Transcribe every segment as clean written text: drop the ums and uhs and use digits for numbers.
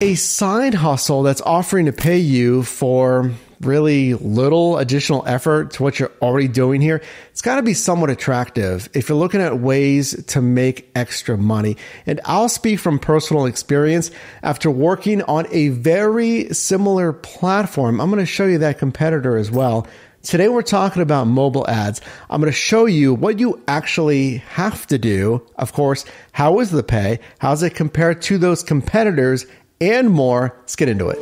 A side hustle that's offering to pay you for really little additional effort to what you're already doing here, it's got to be somewhat attractive if you're looking at ways to make extra money. And I'll speak from personal experience. After working on a very similar platform, I'm going to show you that competitor as well. Today we're talking about mobile ads. I'm going to show you what you actually have to do. Of course, how is the pay? How's it compared to those competitors? And more. Let's get into it.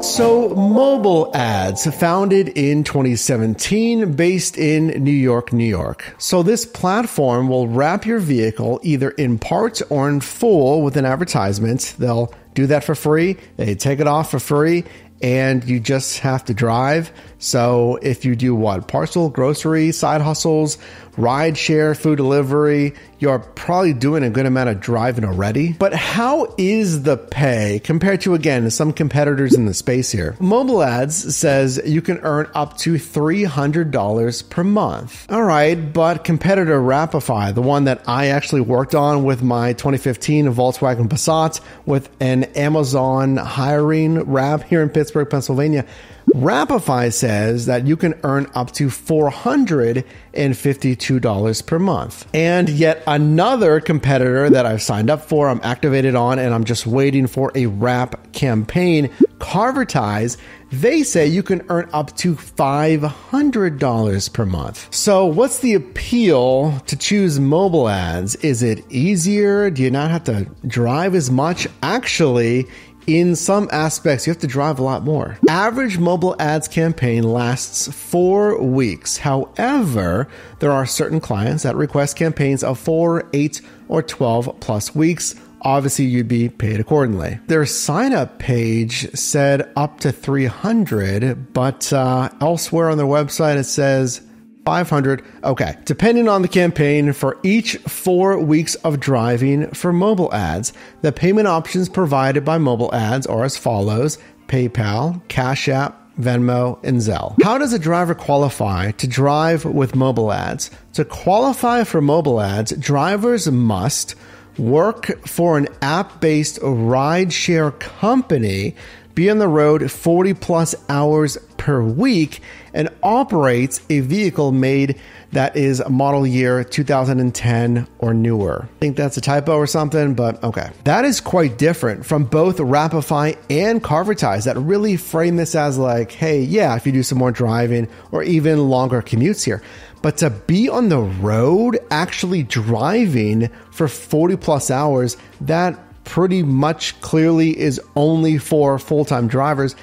So, mobile ads, founded in 2017, based in New York, New York. So this platform will wrap your vehicle either in part or in full with an advertisement. They'll do that for free. They take it off for free. And you just have to drive. So if you do what? Parcel, grocery, side hustles, ride share, food delivery, you're probably doing a good amount of driving already. But how is the pay compared to, again, some competitors in the space here? Mobile ads says you can earn up to $300 per month. All right, but competitor Wrapify, the one that I actually worked on with my 2015 Volkswagen Passat with an Amazon hiring wrap here in Pittsburgh, Pennsylvania, Wrapify says that you can earn up to $452 per month. And yet another competitor that I've signed up for, I'm activated on, and I'm just waiting for a wrap campaign, Carvertise, they say you can earn up to $500 per month. So what's the appeal to choose mobile ads? Is it easier? Do you not have to drive as much? Actually, in some aspects, you have to drive a lot more. Average mobile ads campaign lasts 4 weeks. However, there are certain clients that request campaigns of 4, 8, or 12 plus weeks. Obviously, you'd be paid accordingly. Their sign-up page said up to 300, but elsewhere on their website, it says 500. Okay. Depending on the campaign, for each 4 weeks of driving for mobile ads, the payment options provided by mobile ads are as follows: PayPal, Cash App, Venmo, and Zelle. How does a driver qualify to drive with mobile ads? To qualify for mobile ads, drivers must work for an app-based rideshare company, be on the road 40 plus hours per week, and operates a vehicle made that is model year 2010 or newer. I think that's a typo or something, but okay. That is quite different from both Wrapify and Carvertise that really frame this as like, hey, yeah, if you do some more driving or even longer commutes here. But to be on the road, actually driving for 40 plus hours, that pretty much clearly is only for full-time drivers.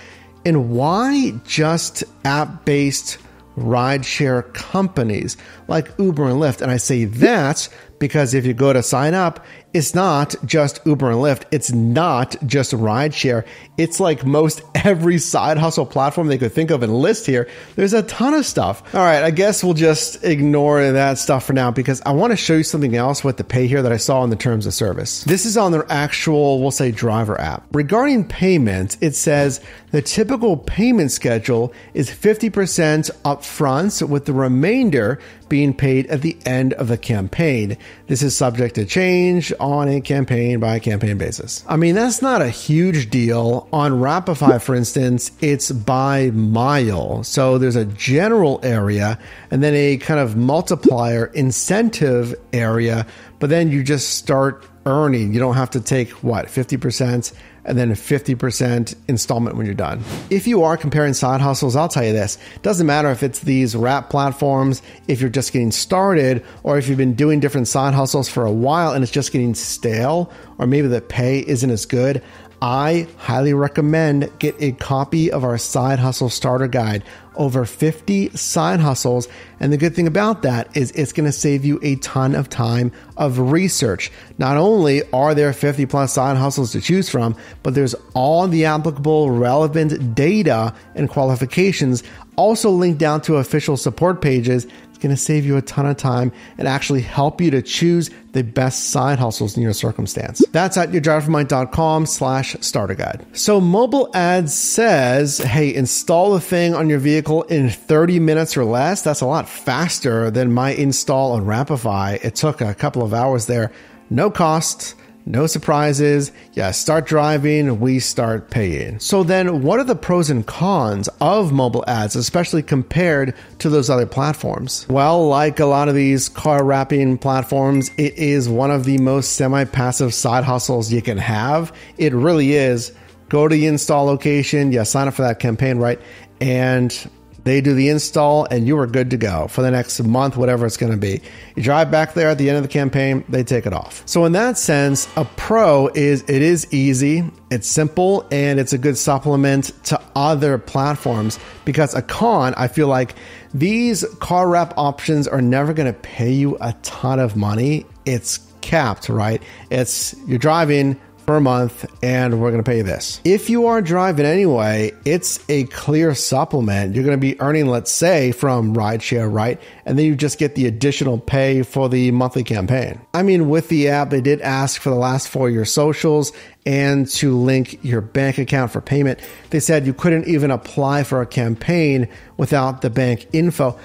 And why just app-based rideshare companies like Uber and Lyft? And I say that because if you go to sign up, it's not just Uber and Lyft. It's not just rideshare. It's like most every side hustle platform they could think of and list here. There's a ton of stuff. All right, I guess we'll just ignore that stuff for now because I want to show you something else with the pay here that I saw in the terms of service. This is on their actual, we'll say, driver app. Regarding payment, it says the typical payment schedule is 50% upfront, with the remainder being paid at the end of the campaign. This is subject to change on a campaign by campaign basis. I mean, that's not a huge deal. On Wrapify, for instance, it's by mile. So there's a general area and then a kind of multiplier incentive area, but then you just start earning. You don't have to take what, 50% and then a 50% installment when you're done. If you are comparing side hustles, I'll tell you this, it doesn't matter if it's these wrap platforms, if you're just getting started, or if you've been doing different side hustles for a while and it's just getting stale, or maybe the pay isn't as good. I highly recommend get a copy of our Side Hustle Starter Guide. Over 50 side hustles. And the good thing about that is it's going to save you a ton of time of research. Not only are there 50 plus side hustles to choose from, but there's all the applicable relevant data and qualifications also linked down to official support pages. It's going to save you a ton of time and actually help you to choose the best side hustles in your circumstance. That's at yourdrivermind.com/starter guide. So mobile ads says, hey, install the thing on your vehicle in 30 minutes or less. That's a lot faster than my install on Wrapify. It took a couple of hours there. No cost, no surprises. Yeah, start driving, we start paying. So then what are the pros and cons of mobile ads, especially compared to those other platforms? Well, like a lot of these car wrapping platforms, it is one of the most semi-passive side hustles you can have. It really is. Go to the install location, yeah, sign up for that campaign, right? And they do the install and you are good to go for the next month, whatever it's going to be. You drive back there at the end of the campaign, they take it off. So in that sense, a pro is it is easy, it's simple, and it's a good supplement to other platforms. Because a con, I feel like these car wrap options are never going to pay you a ton of money. It's capped, right? It's you're driving for a month and we're going to pay you this. If you are driving anyway, it's a clear supplement. You're going to be earning, let's say, from rideshare, right? And then you just get the additional pay for the monthly campaign. I mean, with the app, they did ask for the last 4 of your socials and to link your bank account for payment. They said you couldn't even apply for a campaign without the bank info.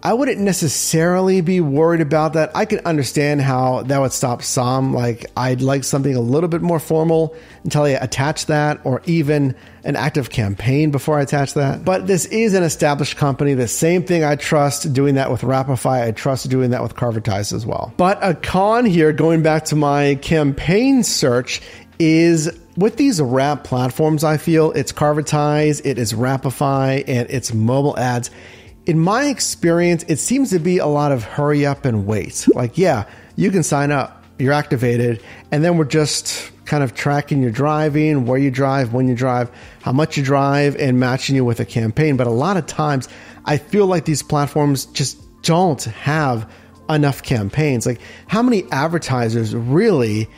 I wouldn't necessarily be worried about that. I can understand how that would stop some. Like, I'd like something a little bit more formal until I attach that, or even an active campaign before I attach that. But this is an established company. The same thing, I trust doing that with Wrapify. I trust doing that with Carvertise as well. But a con here, going back to my campaign search, is with these wrap platforms, I feel it's Carvertise, it is Wrapify, and it's mobile ads. In my experience, it seems to be a lot of hurry up and wait. Like, yeah, you can sign up, you're activated, and then we're just kind of tracking your driving, where you drive, when you drive, how much you drive, and matching you with a campaign. But a lot of times, I feel like these platforms just don't have enough campaigns. Like, how many advertisers really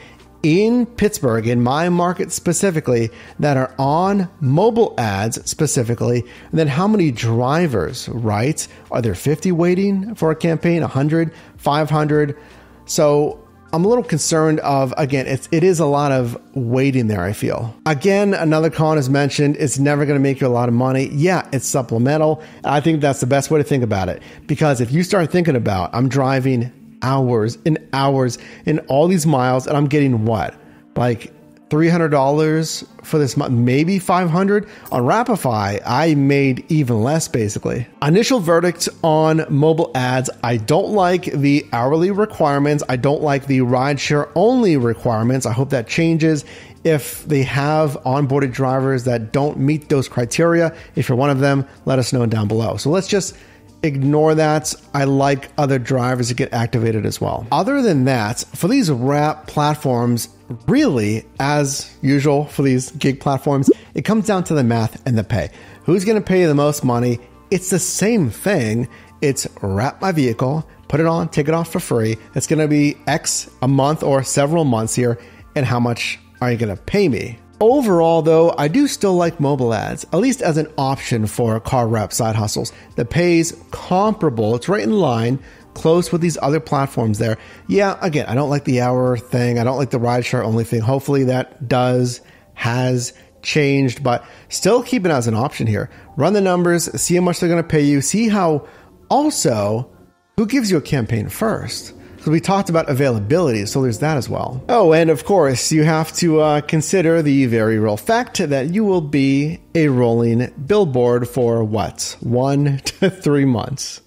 in Pittsburgh, in my market specifically, that are on mobile ads specifically? And then how many drivers, right? Are there 50 waiting for a campaign, 100, 500? So I'm a little concerned of, again, it is a lot of waiting there, I feel. Again, another con is mentioned, it's never going to make you a lot of money. Yeah, it's supplemental. I think that's the best way to think about it. Because if you start thinking about, I'm driving hours and hours and all these miles, and I'm getting what? Like $300 for this month, maybe $500. On Wrapify, I made even less, basically. Initial verdict on mobile ads: I don't like the hourly requirements. I don't like the rideshare only requirements. I hope that changes if they have onboarded drivers that don't meet those criteria. If you're one of them, let us know down below. So let's just ignore that. I like other drivers to get activated as well. Other than that, for these wrap platforms, really, as usual for these gig platforms, it comes down to the math and the pay. Who's going to pay you the most money? It's the same thing. It's wrap my vehicle, put it on, take it off for free. It's going to be X a month or several months here. And how much are you going to pay me? Overall, though, I do still like mobile ads, at least as an option for car wrap side hustles. The pay's comparable. It's right in line, close with these other platforms there. Yeah, again, I don't like the hour thing. I don't like the rideshare only thing. Hopefully that has changed, but still keep it as an option here. Run the numbers, see how much they're going to pay you, see how also who gives you a campaign first. So we talked about availability, so there's that as well. Oh, and of course, you have to consider the very real fact that you will be a rolling billboard for what? 1 to 3 months.